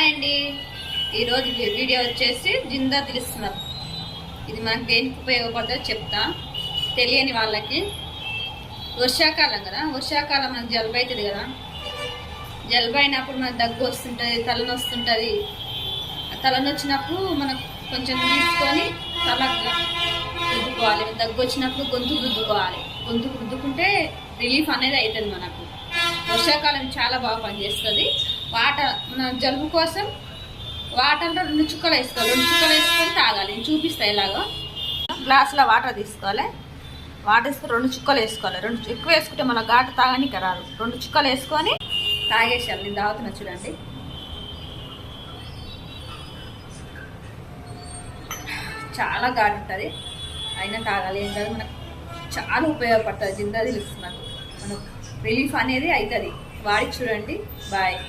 Hi అండి. ఈరోజు video వచ్చేసి జిందా దిలిస్తున్నారు. ఇది మనకు దేనికి ఉపయోగపడుతుందో చెప్తా. తెలియని వాళ్ళకి వర్షాకాలం కదా, వర్షాకాలం మనకు జలుబు అవుతుంది కదా. జలుబు అయినప్పుడు మనకు దగ్గు వస్తుంటుంది, తలనొస్తుంటుంది. తలనొచ్చినప్పుడు మనకు కొంచెం తీసుకొని తల రుద్దుకోవాలి. దగ్గు వచ్చినప్పుడు గొంతుకు రుద్దుకోవాలి. గొంతుకు రుద్దుకుంటే రిలీఫ్ అనేది అవుతుంది మనకు. వర్షాకాలం చాలా బాగా పనిచేస్తుంది. వాటర్ మన జలుబు కోసం వాటర్లో 2 చుక్కలు వేసుకోవాలి. 2 చుక్కలు వేసుకొని తాగాలి. నేను చూపిస్తాను ఎలాగో. గ్లాసులో వాటర్ తీసుకోవాలి. వాటర్ వేసుకొని 2 చుక్కలు వేసుకోవాలి. 2 ఎక్కువ వేసుకుంటే మన ఘాటు తాగడానికి రాదు. 2 చుక్కలు వేసుకొని తాగేసేయాలి. నేను తాగుతున్నా చూడండి. చాలా ఘాటు ఉంటుంది, అయినా తాగాలి. ఏంటంటే మనకు చాలా ఉపయోగపడుతుంది. జిందా దిలిస్తున్నట్టు మనకు రిలీఫ్ అనేది అవుతుంది. వాడి చూడండి. బాయ్.